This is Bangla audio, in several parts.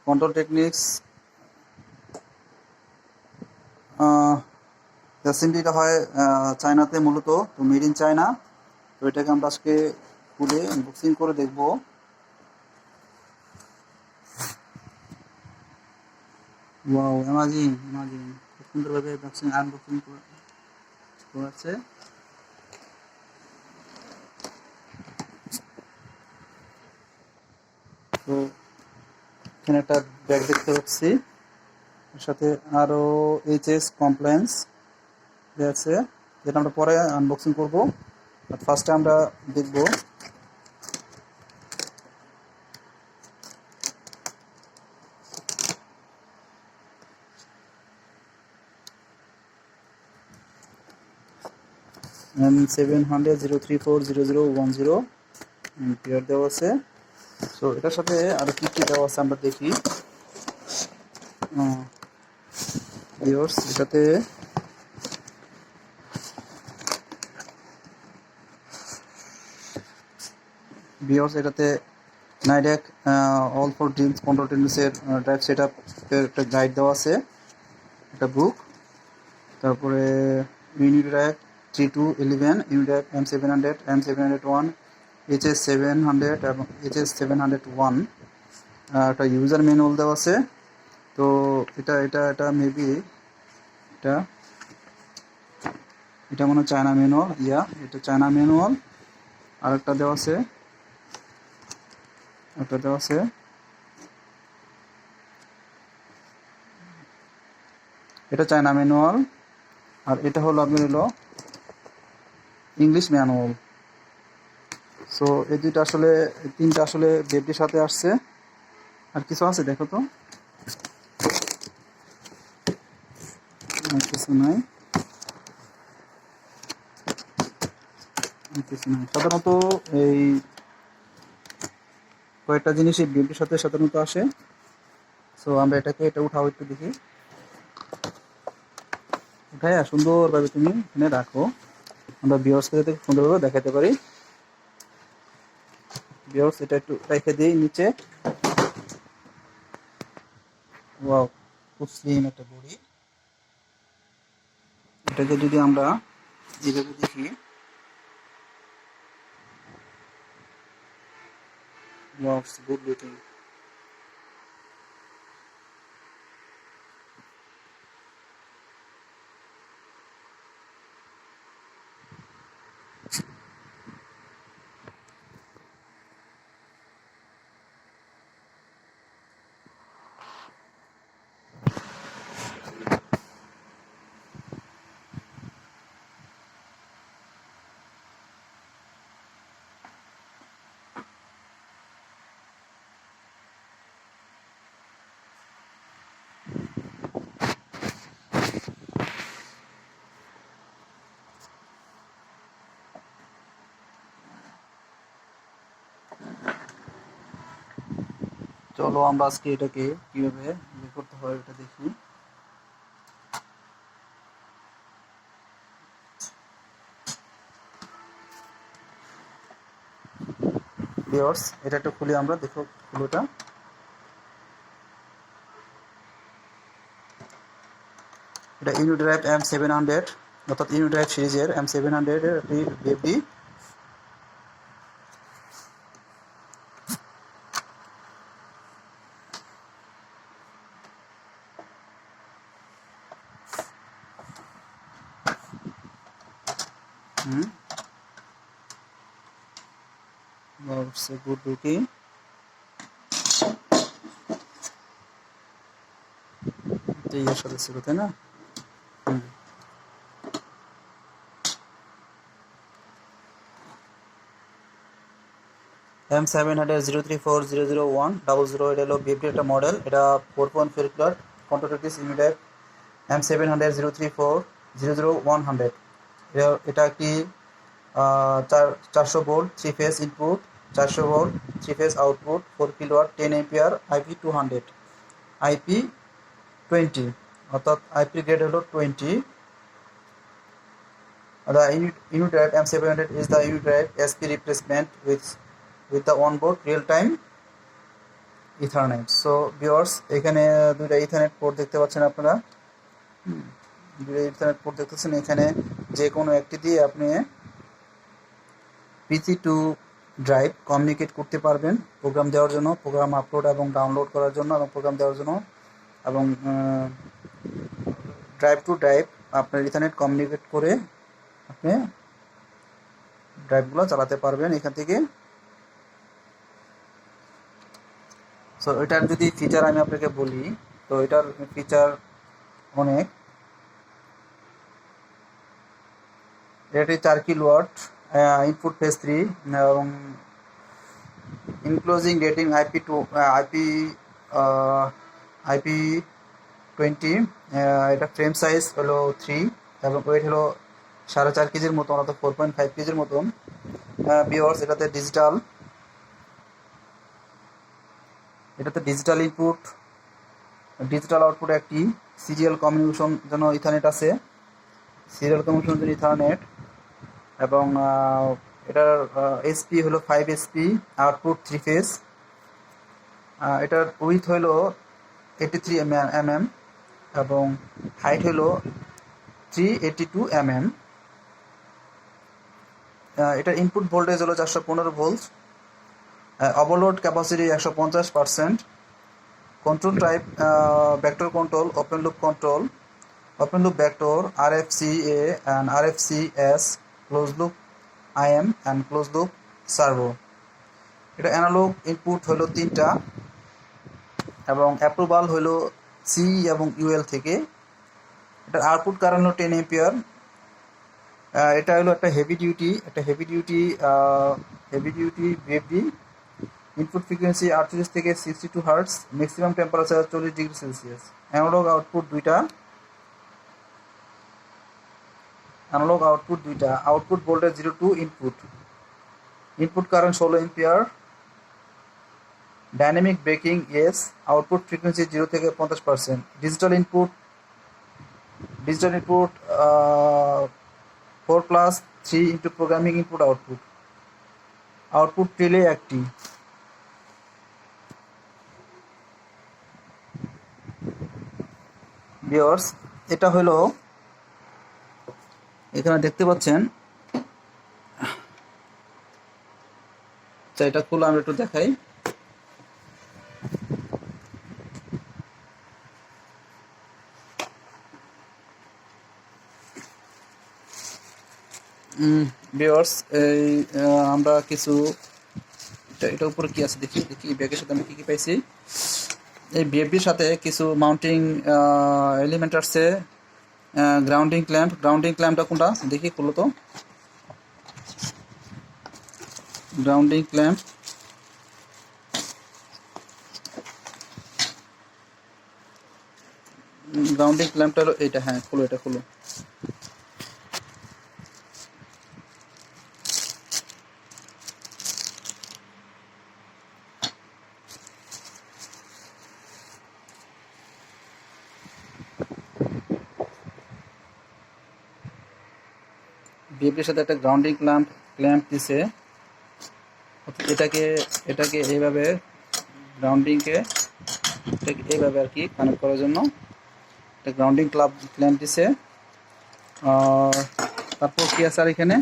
কন্ট্রোল টেকনিক্স অ্যাসেম্বলিটা হয় চায়নাতে মূলত, তো মেড ইন চায়না। তো এটাকে আমরা আজকে খুলে আনবক্সিং করে দেখব। ওয়াও, অ্যামাজিং অ্যামাজিং, খুব সুন্দরভাবে আনবক্সিং করেছে। তো এখানে একটা ব্যাগ দেখতে পাচ্ছি, এর সাথে আরও এইচএস কমপ্লায়েন্স আছে, যেটা আমরা পরে আনবক্সিং করব। বাট ফার্স্টে আমরা দেখব M700-03400100 পেয়ার দেওয়া আছে। সো এটার সাথে আরও কী কী দেওয়া আছে আমরা দেখি। ভিউয়ার্স, এটাতে Nidec all for dreams control টেকনিক্সের ড্রাইভ সেট আপের একটা গাইড দেওয়া আছে, একটা বুক। তারপরে ইউনিড্রাইভ 3-11, ইউনিড্রাইভ M700, M701, HS700 এবং HS701 একটা ইউজার ম্যানুয়াল দেওয়া আছে। তো এটা মেবি এটা মনে হয় চায়না ম্যানুয়াল, এটা চায়না ম্যানুয়াল। আর একটা দেওয়া আছে, এটা চায়না ম্যানুয়াল। আর এটা হলো ইংলিশ ম্যানুয়াল। সো এই তিনটা আসলে বেবটির সাথে আসছে। আর কিছু আছে দেখো তো, কিছু নাই। সাধারণত এই কয়েকটা জিনিস এই বেবটির সাথে সাধারণত আসে। সো আমরা এটা উঠাও, একটু দেখি। উঠাই সুন্দরভাবে তুমি এখানে রাখো, আমরা ভিউয়ার্সকে যাতে সুন্দরভাবে দেখাতে পারি। ভিউয়ার্স, এটা একটু রেখে দিই নিচে। ওয়াও, খুব স্লিম একটা বডি। এটাকে যদি আমরা এইভাবে দেখি, ওয়াও, গুড লুকিং। চলো আমরা আজকে এটাকে কিভাবে করতে হয় এটা দেখি। ভিউয়ার্স, এটা একটু খুলে আমরা দেখো, খুলোটা। এটা ইউনিড্রাইভ M700, অর্থাৎ ইউনিড্রাইভ সিরিজের M700 এর একটি baby. It's a good looking. এই এর সাথে ছিল, তাই না? M700-03400100, এটা হলো বিএফডি একটা মডেল। এটা 4.4 কিলোওয়াট কন্ট্রোল টেকনিক্স ইউনিড্রাইভ M700-03400100। এটা একটি 400 volt 3 phase input, 400 volt 3 phase output, 4 kilowatt 10 ampere, IP200, IP20, অর্থাৎ IP গ্রেড হলো 20। The Unidrive M700 is the Unidrive SP replacement with the onboard real-time ethernet. So viewers, এখানে দুইটা ইথারনেট পোর্ট দেখতে পাচ্ছেন আপনারা। দুইটা ইথারনেট পোর্ট দেখতেছেন। এখানে যে কোনো একটি দিয়ে আপনি পিসি টু ড্রাইভ কমিউনিকেট করতে পারবেন প্রোগ্রাম দেওয়ার জন্য, প্রোগ্রাম আপলোড এবং ডাউনলোড করার জন্য এবং প্রোগ্রাম দেওয়ার জন্য, এবং ড্রাইভ টু ড্রাইভ আপনার ইথারনেট কমিউনিকেট করে আপনি ড্রাইভগুলো চালাতে পারবেন এখান থেকে। সো এটার যদি ফিচার আমি আপনাকে বলি, তো এটার ফিচার অনেক। এটি 4 কিলোওয়াট, ইনপুট ফেজ 3 এবং ইনক্লোজিং রেটিং আইপি 20। এটা ফ্রেম সাইজ হলো 3 এবং ওয়েট হলো 4.5 কেজির মতন, অর্থাৎ 4.5 কেজির মতন। ভিউয়ার্স, এটাতে ডিজিটাল ইনপুট, ডিজিটাল আউটপুট, একটি সিরিয়াল কমিউনিকেশন জন্য ইথারনেট আছে, সিরিয়াল কমিউনিকেশন জন্য ইথারনেট। এবং এটার এসপি হলো 5 এসপি, আউটপুট 3 ফেজ। এটার উইথ হলো 83 mm এবং হাইট হলো 382 mm। এটার ইনপুট ভোল্টেজ হলো 415 volt, overload capacity 150%। Control type vector control, open loop control, open loop vector, RFCA and RFCS, close loop IM and close loop servo. এটা অ্যানালগ ইনপুট হলো 3টা এবং অ্যাপ্রুভাল হলো সি এবং ইউএল থেকে। এটার আউটপুট কারেন্ট হলো 10 এম্পিয়ার। এটা হলো একটা heavy duty VFD. Input frequency 38 থেকে 62 hertz, maximum temperature 40 degree Celsius. Analog output দুইটা, output voltage 0 to input current 16 ampere. Dynamic braking yes, output frequency 0 থেকে 50%। Digital input 4+3 into programming input output relay একটি। ভিউয়ার্স, এটা হলো এখানে দেখতে পাচ্ছেন। এটা খুলে আমি একটু দেখাই। ভিউয়ার্স, এই আমরা কিছু এটা উপরে কি আছে দেখি ব্যাগের সাথে আমি কি পাইছি। এই বিএফবির সাথে কিছু মাউন্টিং এলিমেন্ট আসছে। গ্রাউন্ডিং ক্ল্যাম্পটা কোনটা দেখি, খুলো তো। গ্রাউন্ডিং ক্ল্যাম্পটা হলো এটা। হ্যাঁ, এটা খুলো। বিএফডির সাথে একটা গ্রাউন্ডিং ক্ল্যাম্প দিছে। এটাকে এইভাবে এইভাবে আর কি কানেক্ট করার জন্য একটা গ্রাউন্ডিং ক্ল্যাম্প দিছে। আর তারপর কি আছে আর এখানে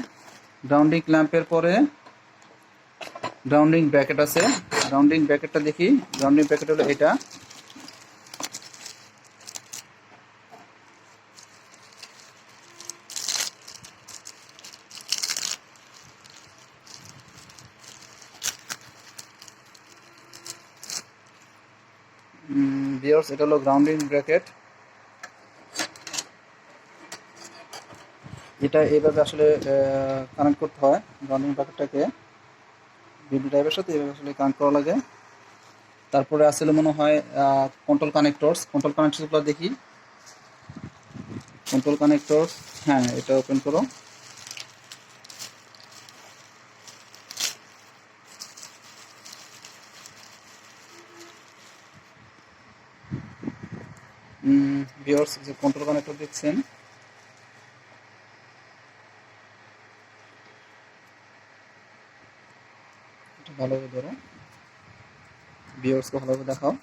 গ্রাউন্ডিং ক্ল্যাম্পের পরে গ্রাউন্ডিং ব্র্যাকেট আছে। গ্রাউন্ডিং ব্র্যাকেটটা দেখি। গ্রাউন্ডিং ব্র্যাকেট হলো এটা। ভিউয়ার্স, এটা হলো গ্রাউন্ডিং ব্র্যাকেট। এটা এইভাবে আসলে কানেক্ট করতে হয়। গ্রাউন্ডিং ব্র্যাকেটটাকে বিডি ড্রাইভের সাথে এইভাবে আসলে কানেক্ট করা লাগে। তারপরে আসলে মনে হয় কন্ট্রোল কানেক্টরসগুলো দেখি। কন্ট্রোল কানেক্টরস, হ্যাঁ, এটা ওপেন করো। ভিউয়ার্স, যে কন্ট্রোল কানেক্টর দেখছেন, এটা ভালোভাবে ধরো। ভিউয়ার্সকে ভালোভাবে দেখাও।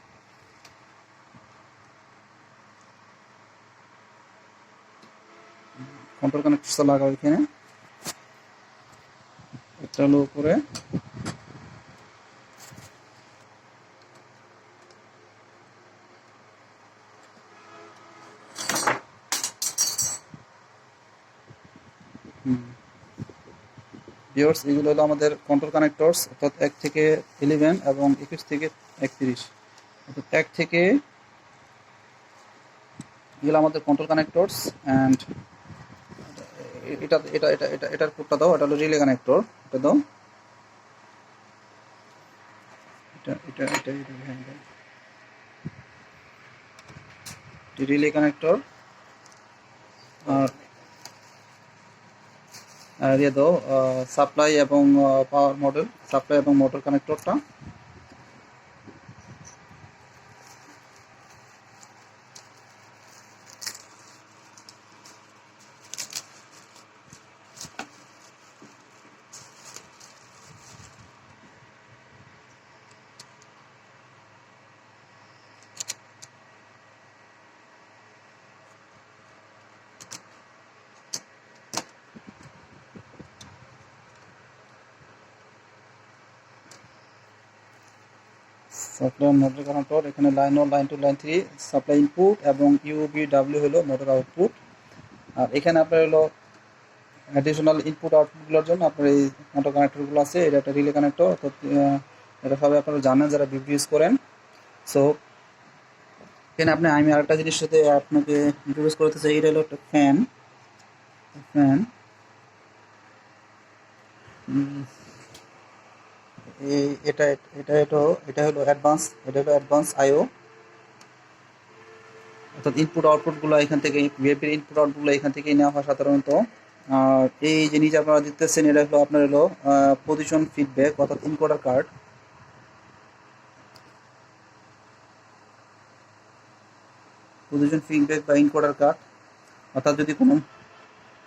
কন্ট্রোল কানেক্টর লাগাও এখানে, একটা হলো উপরে, ভিউয়ার্স এগুলো হলো আমাদের কন্ট্রোল কানেক্টরস, অর্থাৎ 1 থেকে 11 এবং 21 থেকে 31, অর্থাৎ 1 থেকে এগুলো আমাদের কন্ট্রোল কানেক্টরস। অ্যান্ড এটার কোডটা দাও, এটা হলো রিলে কানেক্টর, এটা দাও, রিলে কানেক্টর। আর দিয়ে দাও সাপ্লাই এবং পাওয়ার মডেল, সাপ্লাই এবং মোটর কানেক্টরটা। সাপ্লাই মোটর কানেক্টর, এখানে line 1, line 2, line 3 supply input এবং ইউবিডব্লিউ হলো মোটর আউটপুট। আর এখানে আপনার হলো অ্যাডিশনাল ইনপুট আউটপুটগুলোর জন্য আপনার এই মোটর কানেক্টরগুলো আছে। এটা একটা রিলে কানেক্টর, অর্থাৎ এটা সবাই আপনারা জানেন যারা বিবি ইউজ করেন। সো এখানে আমি আরেকটা জিনিস সাথে আপনাকে ইন্ট্রোডিউস করতে চাই, এটা হলো একটা ফ্যান। এটা এটা এটা হলো অ্যাডভান্স আইও, অর্থাৎ ইনপুট আউটপুটগুলো এখান থেকে, বিএপির ইনপুট আউটপুটগুলো এখান থেকেই নেওয়া হয় সাধারণত। আর এই জিনিস আপনারা দেখতেছেন এটা হলো আপনার হলো পজিশন ফিডব্যাক, অর্থাৎ ইনকোডার কার্ড। পজিশন ফিডব্যাক বা ইনকোডার কার্ড, অর্থাৎ যদি কোনো,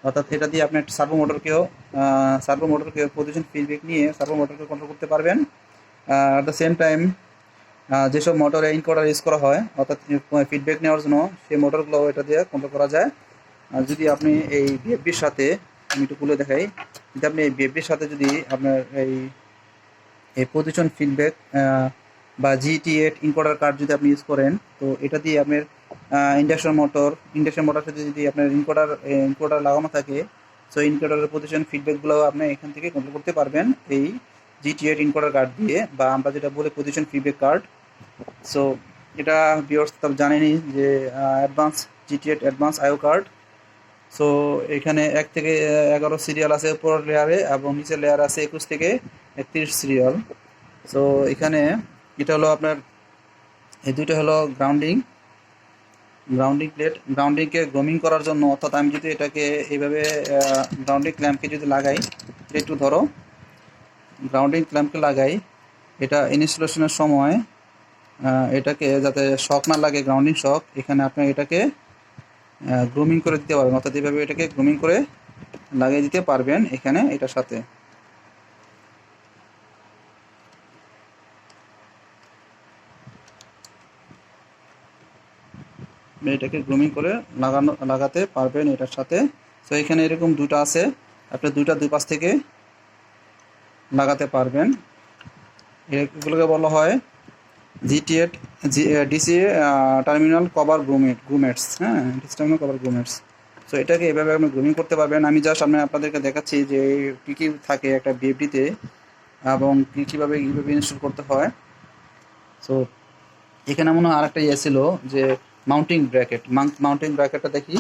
অর্থাৎ এটা দিয়ে আপনি একটা সার্ভো মোটরকেও পজিশন ফিডব্যাক নিয়ে সার্ভো মোটরকে কন্ট্রোল করতে পারবেন। অ্যাট দ্য সেম টাইম যেসব মোটরে ইনকোডার ইউজ করা হয়, অর্থাৎ ফিডব্যাক নেওয়ার জন্য, সেই মোটরগুলো এটা দিয়ে কন্ট্রোল করা যায়। আর যদি আপনি এই বিএফবির সাথে, আমি একটু খুলে দেখাই, যদি আপনি এই বিএফবির সাথে যদি আপনার এই পজিশন ফিডব্যাক বা GT8 ইনকোডার কার্ড যদি আপনি ইউজ করেন, তো এটা দিয়ে আপনার ইন্ডাকশন মোটর সাথে যদি আপনার ইনকোডার লাগানো থাকে, সো ইনকোডারের পজিশন ফিডব্যাকগুলো আপনি এখান থেকে কন্ট্রোল করতে পারবেন এই GT8 ইনকোডার কার্ড দিয়ে, বা আমরা যেটা বলি পজিশন ফিডব্যাক কার্ড। সো এটা ভিউয়ার্স তো জানেনই যে GT8 অ্যাডভান্স আইও কার্ড। সো এখানে 1 থেকে 11 সিরিয়াল আছে উপর লেয়ারে, এবং নিচের লেয়ার আছে 21 থেকে 31 সিরিয়াল। সো এখানে এটা হলো আপনার, এই দুটো হলো গ্রাউন্ডিং প্লেট। গ্রাউন্ডিংকে গ্রোমিং করার জন্য, অর্থাৎ আমি যদি এটাকে এইভাবে গ্রাউন্ডিং ক্ল্যাম্পকে যদি লাগাই, একটু ধরো, গ্রাউন্ডিং ক্ল্যাম্পকে লাগাই, এটা ইনস্টলেশনের সময় এটাকে যাতে শক না লাগে, গ্রাউন্ডিং শক, এখানে আপনি এটাকে গ্রুমিং করে দিতে পারবেন, অর্থাৎ এইভাবে এটাকে গ্রুমিং করে লাগিয়ে দিতে পারবেন এখানে এটার সাথে। এটাকে গ্রুমিং করে লাগাতে পারবেন এটার সাথে। তো এখানে এরকম দুটো আছে, আপনি দুই পাশ থেকে লাগাতে পারবেন। এগুলোকে বলা হয় GT8 DC terminal cover grommets. হ্যাঁ, DC terminal cover grommets. So এটাকে এভাবে আপনি গ্রুমিং করতে পারবেন। আমি জাস্ট আপনাদেরকে দেখাচ্ছি যে কী কী থাকে একটা বিএফডিতে এবং কীভাবে ইনস্টল করতে হয়। সো এখানে মনে হয় আরেকটা ইয়ে ছিল যে মাউন্টিং ব্র্যাকেটটা দেখি।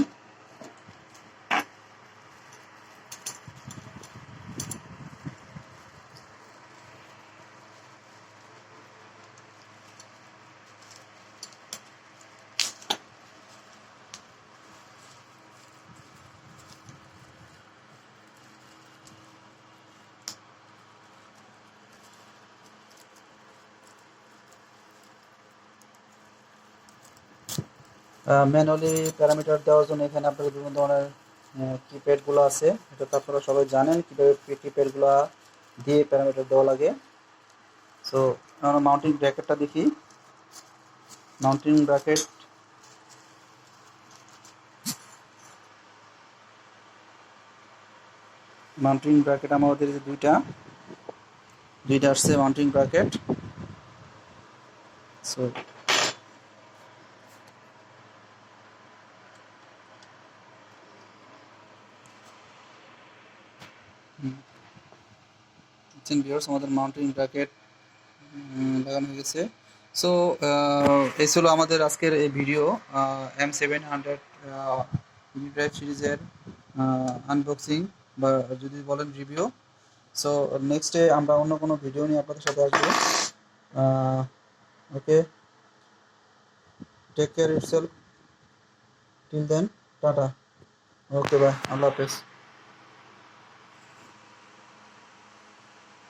ম্যানুয়ালি প্যারামিটার দেওয়ার জন্য এখানে আপনাদের বিভিন্ন ধরনের কিপ্যাডগুলো আছে। এটা তো আপনারা সবাই জানেন কীভাবে কিপ্যাডগুলো দিয়ে প্যারামিটার দেওয়া লাগে। সো আমরা মাউন্টিং ব্র্যাকেটটা দেখি। মাউন্টিং ব্র্যাকেট আমাদের দুইটা আসছে মাউন্টিং ব্র্যাকেট। সো ভিউয়ার্স আমাদের মাউন্টিং ব্র্যাকেট লাগানো হয়ে গেছে। সো এই ছিল আমাদের আজকের এই ভিডিও M700 ইউনিড্রাইভ সিরিজের আনবক্সিং বা যদি বলেন রিভিউ। সো নেক্সটে আমরা অন্য কোনো ভিডিও নিয়ে আপনাদের সাথে আসবো। Okay, take care itself till then, tata. Okay, bye, আল্লাহ হাফেজ।